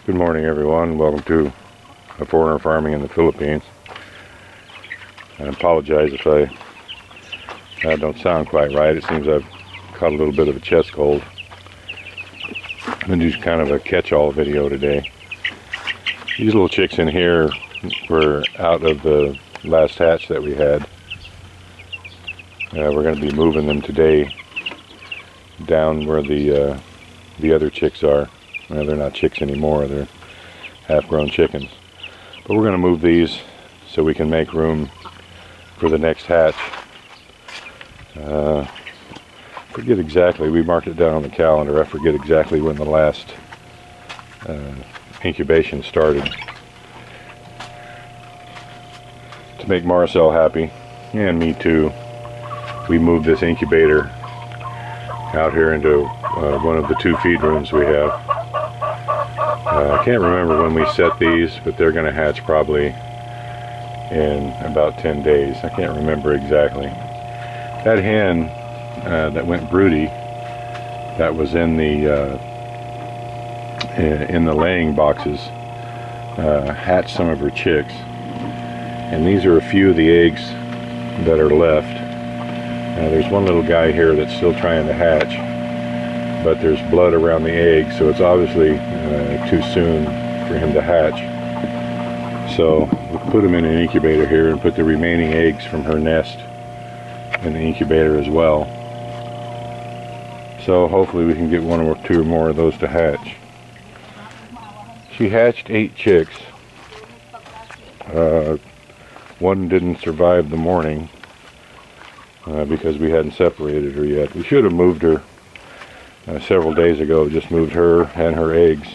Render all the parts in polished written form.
Good morning, everyone. Welcome to Foreigner Farming in the Philippines. I apologize if I don't sound quite right. It seems I've caught a little bit of a chest cold. I'm going to do kind of a catch-all video today. These little chicks in here were out of the last hatch that we had. We're going to be moving them today down where the other chicks are. Well, they're not chicks anymore, they're half-grown chickens. But we're going to move these so we can make room for the next hatch. Forget exactly, we marked it down on the calendar, I forget exactly when the last incubation started. To make Marcel happy, and me too, we moved this incubator out here into one of the two feed rooms we have. I can't remember when we set these, but they're going to hatch probably in about 10 days. I can't remember exactly. That hen that went broody, that was in the laying boxes, hatched some of her chicks. And these are a few of the eggs that are left. There's one little guy here that's still trying to hatch, but there's blood around the egg, so it's obviously too soon for him to hatch. So we'll put him in an incubator here and put the remaining eggs from her nest in the incubator as well. So hopefully we can get one or two more of those to hatch. She hatched 8 chicks. One didn't survive the morning because we hadn't separated her yet. We should have moved her several days ago, just moved her and her eggs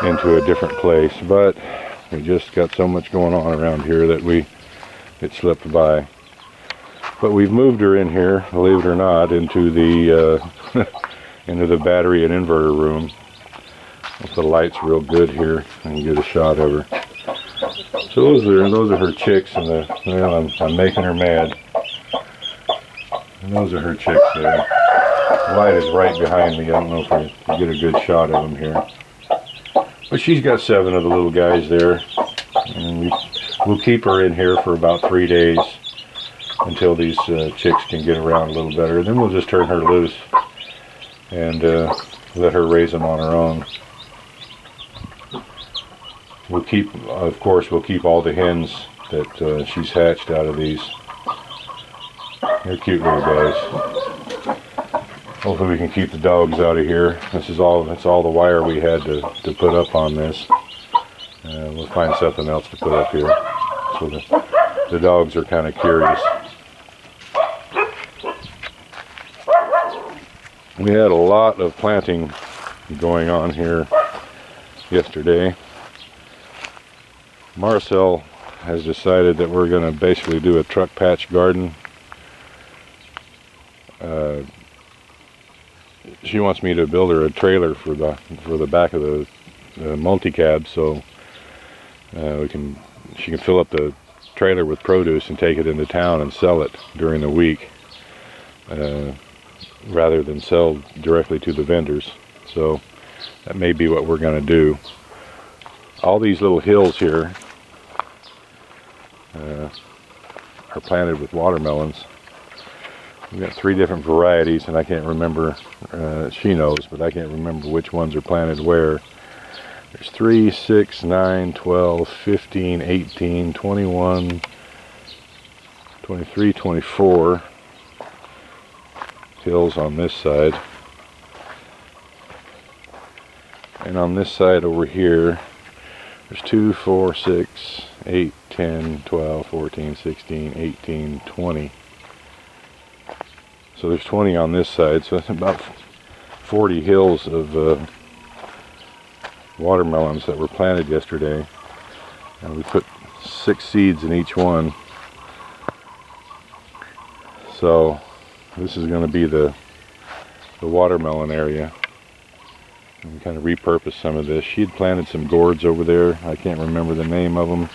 into a different place, but we just got so much going on around here that it slipped by. But we've moved her in here, believe it or not, into the into the battery and inverter room. If the light's real good here, and get a shot of her. So those are her chicks, and well, I'm making her mad. And those are her chicks there. The light is right behind me. I don't know if I can get a good shot of them here. But she's got 7 of the little guys there. And we'll keep her in here for about 3 days until these chicks can get around a little better. Then we'll just turn her loose and let her raise them on her own. We'll keep, of course, we'll keep all the hens that she's hatched out of these. They're cute little guys. Hopefully we can keep the dogs out of here. That's all the wire we had to put up on this. We'll find something else to put up here. So the dogs are kind of curious. We had a lot of planting going on here yesterday. Marcel has decided that we're going to basically do a truck patch garden. She wants me to build her a trailer for the back of the multi-cab, so she can fill up the trailer with produce and take it into town and sell it during the week, rather than sell directly to the vendors. So that may be what we're going to do. All these little hills here are planted with watermelons. We've got 3 different varieties, and I can't remember, she knows, but I can't remember which ones are planted where. There's 3, 6, 9, 12, 15, 18, 21, 23, 24 hills on this side. And on this side over here, there's 2, 4, 6, 8, 10, 12, 14, 16, 18, 20. So there's 20 on this side, so that's about 40 hills of watermelons that were planted yesterday. And we put 6 seeds in each one. So this is going to be the watermelon area. And we kind of repurposed some of this. She had planted some gourds over there. I can't remember the name of them.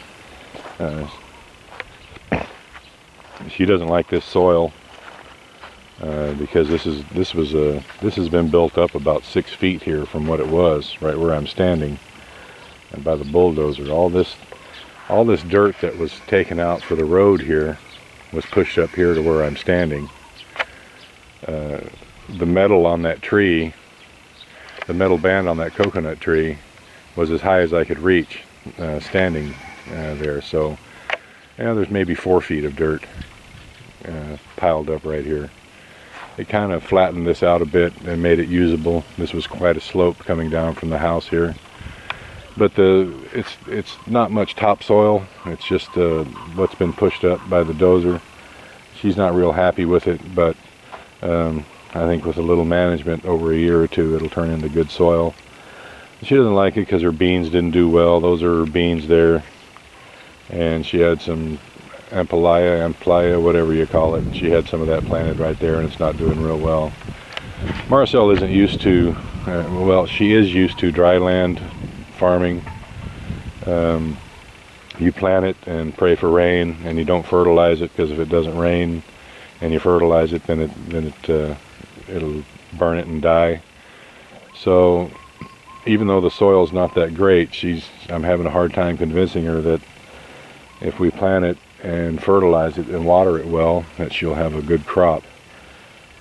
She doesn't like this soil. because this has been built up about 6 feet here from what it was right where I'm standing, and by the bulldozer. All this dirt that was taken out for the road here was pushed up here to where I'm standing. The metal on that tree, the metal band on that coconut tree, was as high as I could reach standing there. So yeah, there's maybe 4 feet of dirt piled up right here. It kind of flattened this out a bit and made it usable. This was quite a slope coming down from the house here, but it's not much topsoil. It's just what's been pushed up by the dozer. She's not real happy with it, but I think with a little management over a year or two, it'll turn into good soil. She doesn't like it because her beans didn't do well. Those are her beans there, and she had some amplia, whatever you call it. She had some of that planted right there, and it's not doing real well. Marcel isn't used to, well, she is used to dry land farming. You plant it and pray for rain, and you don't fertilize it, because if it doesn't rain and you fertilize it, then it'll burn it and die. So even though the soil's not that great, I'm having a hard time convincing her that if we plant it and fertilize it and water it well, that she'll have a good crop.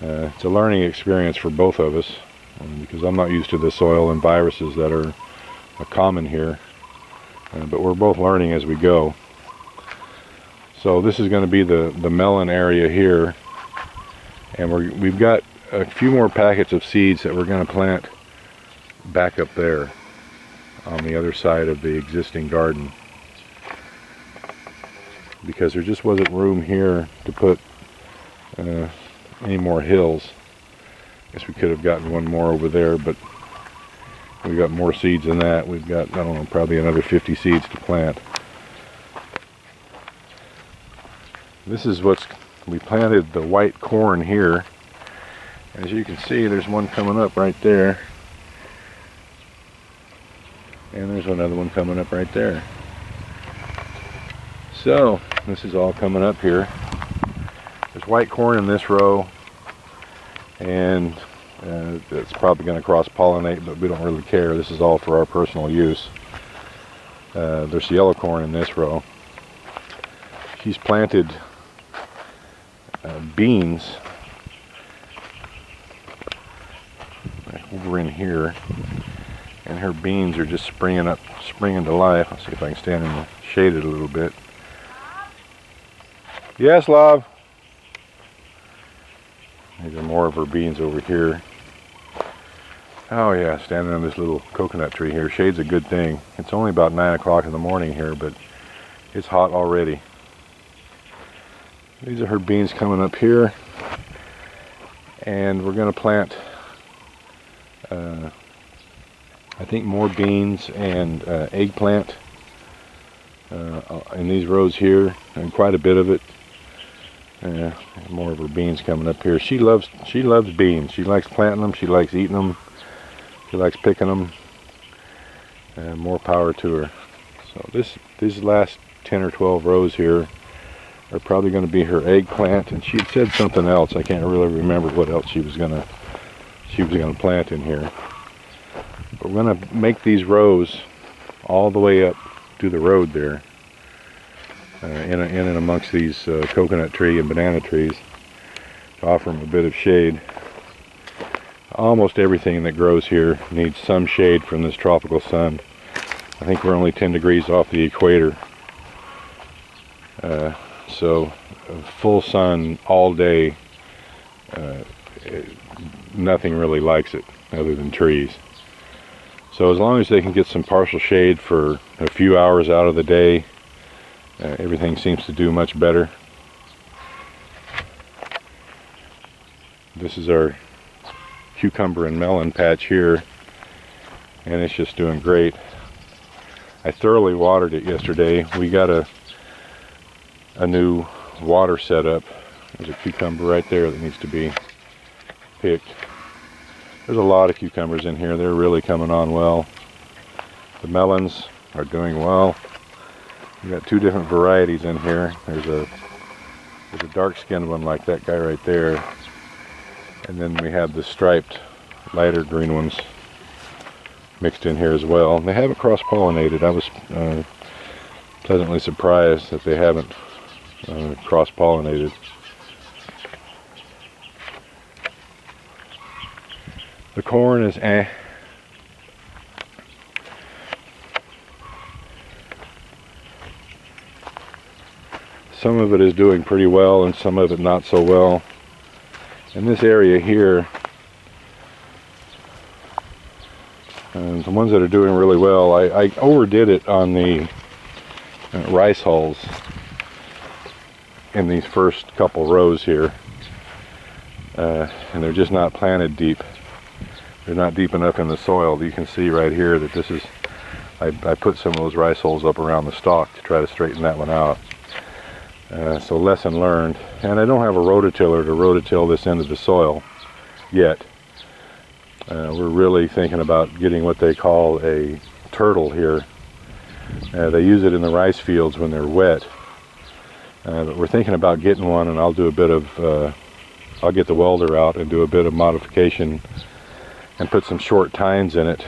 It's a learning experience for both of us, because I'm not used to the soil and viruses that are common here, but we're both learning as we go. So this is going to be the melon area here, and we've got a few more packets of seeds that we're going to plant back up there on the other side of the existing garden, because there just wasn't room here to put any more hills. I guess we could have gotten one more over there, but we got more seeds than that. We've got, I don't know, probably another 50 seeds to plant. This is we planted the white corn here. As you can see, there's one coming up right there, and there's another one coming up right there. So this is all coming up here. There's white corn in this row, and it's probably going to cross-pollinate, but we don't really care. This is all for our personal use. There's yellow corn in this row. She's planted beans over in here, and her beans are just springing to life. I'll see if I can stand in the shade it a little bit. Yes, love. These are more of her beans over here. Oh yeah, standing on this little coconut tree here. Shade's a good thing. It's only about 9 o'clock in the morning here, but it's hot already. These are her beans coming up here, and we're going to plant I think more beans and eggplant in these rows here, and quite a bit of it. More of her beans coming up here. She loves beans. She likes planting them. She likes eating them. She likes picking them. More power to her. So these last 10 or 12 rows here are probably going to be her eggplant, and she had said something else. I can't really remember what else she was gonna plant in here. But we're going to make these rows all the way up to the road there, in and amongst these coconut tree and banana trees, to offer them a bit of shade. Almost everything that grows here needs some shade from this tropical sun. I think we're only 10 degrees off the equator, so full sun all day, nothing really likes it other than trees. So as long as they can get some partial shade for a few hours out of the day, everything seems to do much better. This is our cucumber and melon patch here, and it's just doing great. I thoroughly watered it yesterday. We got a new water setup. There's a cucumber right there that needs to be picked. There's a lot of cucumbers in here. They're really coming on well. The melons are doing well. We've got 2 different varieties in here. There's a dark-skinned one like that guy right there, And then we have the striped lighter green ones mixed in here as well. They haven't cross-pollinated. I was pleasantly surprised that they haven't cross-pollinated. The corn is Some of it is doing pretty well and some of it not so well. In this area here, and the ones that are doing really well, I overdid it on the rice hulls in these first couple rows here, and they're just not planted deep. They're not deep enough in the soil. You can see right here that this is, I put some of those rice hulls up around the stalk to try to straighten that one out. So lesson learned. And I don't have a rototiller to rototill this into the soil yet. We're really thinking about getting what they call a turtle here. They use it in the rice fields when they're wet. But we're thinking about getting one, and I'll do a bit of, I'll get the welder out and do a bit of modification and put some short tines in it,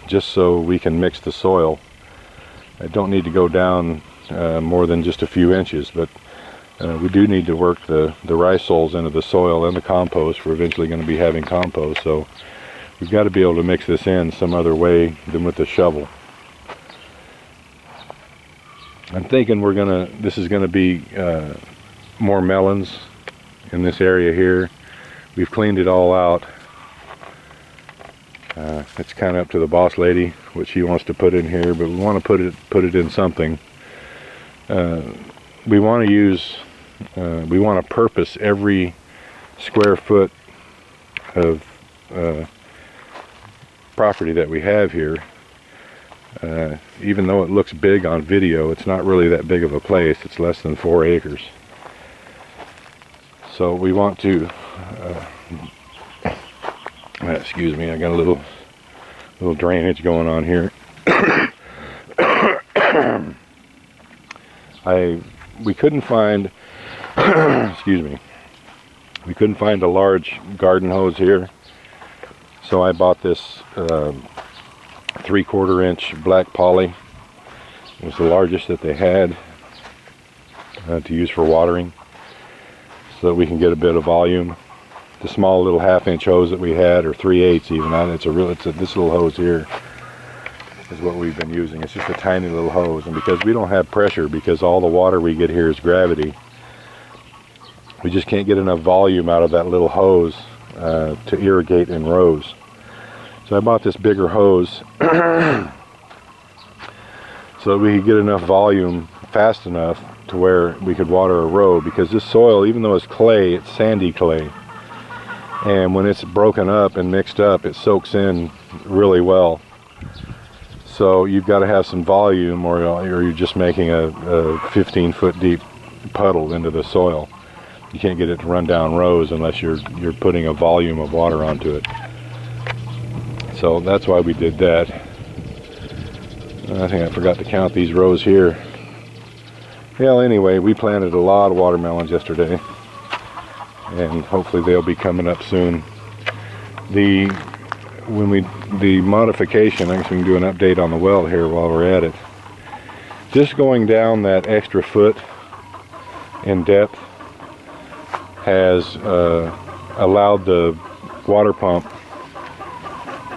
just so we can mix the soil. I don't need to go down more than just a few inches, but we do need to work the rice hulls into the soil and the compost. We're eventually going to be having compost, so we've got to be able to mix this in some other way than with the shovel. I'm thinking this is gonna be more melons in this area here. We've cleaned it all out. It's kind of up to the boss lady what she wants to put in here, but we want to put it in something. We want to use, we want to purpose every square foot of property that we have here. Even though it looks big on video, it's not really that big of a place. It's less than 4 acres. So we want to, excuse me, I got a little drainage going on here. We couldn't find, excuse me, we couldn't find a large garden hose here, so I bought this 3/4 inch black poly. It was the largest that they had to use for watering, so that we can get a bit of volume. The small little 1/2 inch hose that we had, or 3/8 even, this little hose here is what we've been using. It's just a tiny little hose, and because we don't have pressure, because all the water we get here is gravity, we just can't get enough volume out of that little hose to irrigate in rows. So I bought this bigger hose so that we could get enough volume fast enough to where we could water a row, because this soil, even though it's clay, it's sandy clay, and when it's broken up and mixed up, it soaks in really well. So you've got to have some volume, or you're just making a 15-foot deep puddle into the soil. You can't get it to run down rows unless you're putting a volume of water onto it. So that's why we did that. I think I forgot to count these rows here. Well, anyway, we planted a lot of watermelons yesterday, and hopefully they'll be coming up soon. The modification, I guess we can do an update on the well here while we're at it. Just going down that extra foot in depth has allowed the water pump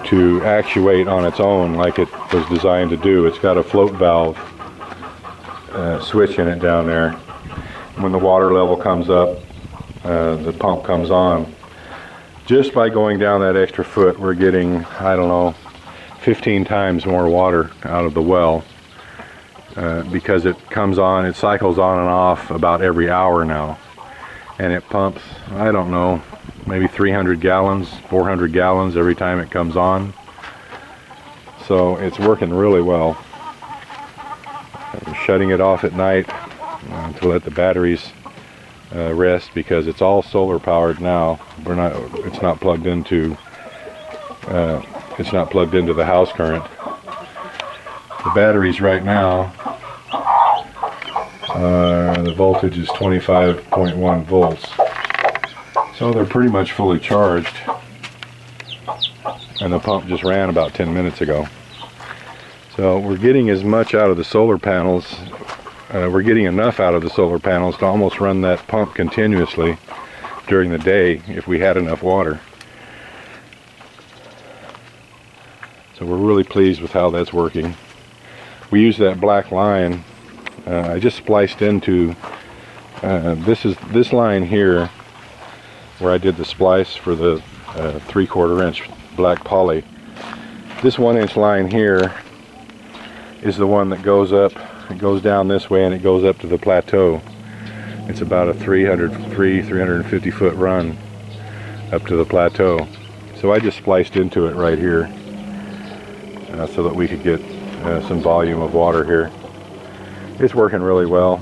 to actuate on its own like it was designed to do. It's got a float valve switch in it down there. When the water level comes up, the pump comes on. Just by going down that extra foot, we're getting, I don't know, 15 times more water out of the well, because it comes on, it cycles on and off about every hour now, and it pumps, I don't know, maybe 300 gallons, 400 gallons every time it comes on. So it's working really well. I'm shutting it off at night to let the batteries rest, because it's all solar powered now. It's not plugged into the house current. The batteries right now, the voltage is 25.1 volts. So they're pretty much fully charged, and the pump just ran about 10 minutes ago. So we're getting as much out of the solar panels, we're getting enough out of the solar panels to almost run that pump continuously during the day if we had enough water. So we're really pleased with how that's working. We use that black line. I just spliced into this line here where I did the splice for the 3/4 inch black poly. This 1 inch line here is the one that goes up. It goes down this way and it goes up to the plateau. It's about a 350 foot run up to the plateau. So I just spliced into it right here so that we could get some volume of water here. It's working really well.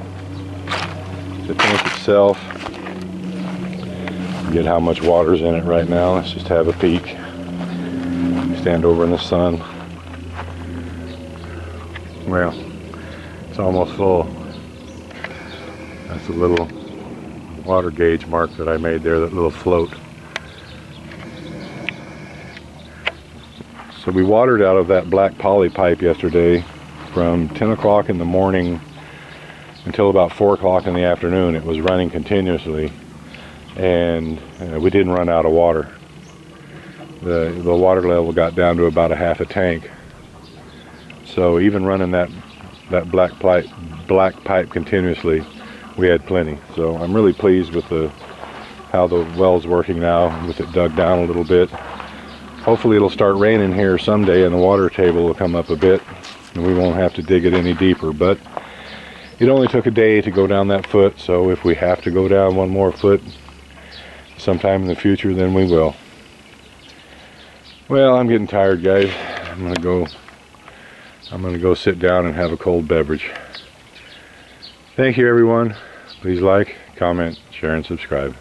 The tank itself, get how much water's in it right now. Let's just have a peek. Stand over in the sun. Well, it's almost full. That's a little water gauge mark that I made there, that little float. So we watered out of that black poly pipe yesterday from 10 o'clock in the morning until about 4 o'clock in the afternoon. It was running continuously, and we didn't run out of water. The water level got down to about a half a tank. So even running that black pipe continuously, we had plenty. So I'm really pleased with how the well's working now, with it dug down a little bit. Hopefully it'll start raining here someday and the water table will come up a bit and we won't have to dig it any deeper. But it only took a day to go down that foot, so if we have to go down 1 more foot sometime in the future, then we will. Well, I'm getting tired, guys. I'm gonna go sit down and have a cold beverage. Thank you, everyone. Please like, comment, share, and subscribe.